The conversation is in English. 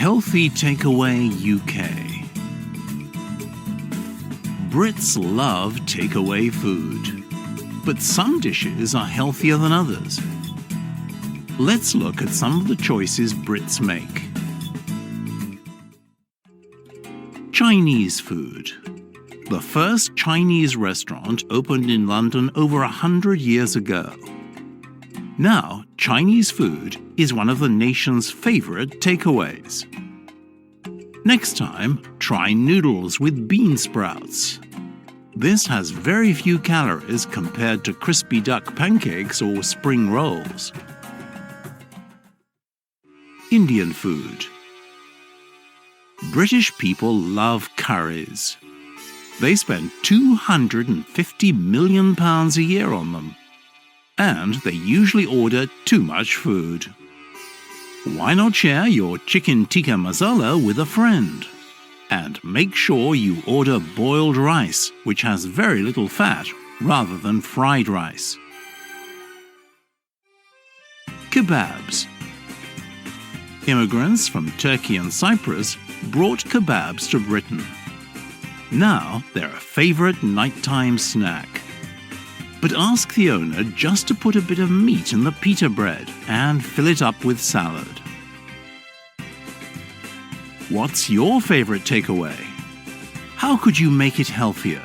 Healthy Takeaway UK. Brits love takeaway food, but some dishes are healthier than others. Let's look at some of the choices Brits make. Chinese food. The first Chinese restaurant opened in London over 100 years ago. Now, Chinese food is one of the nation's favorite takeaways. Next time, try noodles with bean sprouts. This has very few calories compared to crispy duck pancakes or spring rolls. Indian food. British people love curries. They spend £250 million a year on them. And they usually order too much food. Why not share your chicken tikka masala with a friend? And make sure you order boiled rice, which has very little fat, rather than fried rice. Kebabs. Immigrants from Turkey and Cyprus brought kebabs to Britain. Now they're a favorite nighttime snack. But ask the owner just to put a bit of meat in the pita bread and fill it up with salad. What's your favorite takeaway? How could you make it healthier?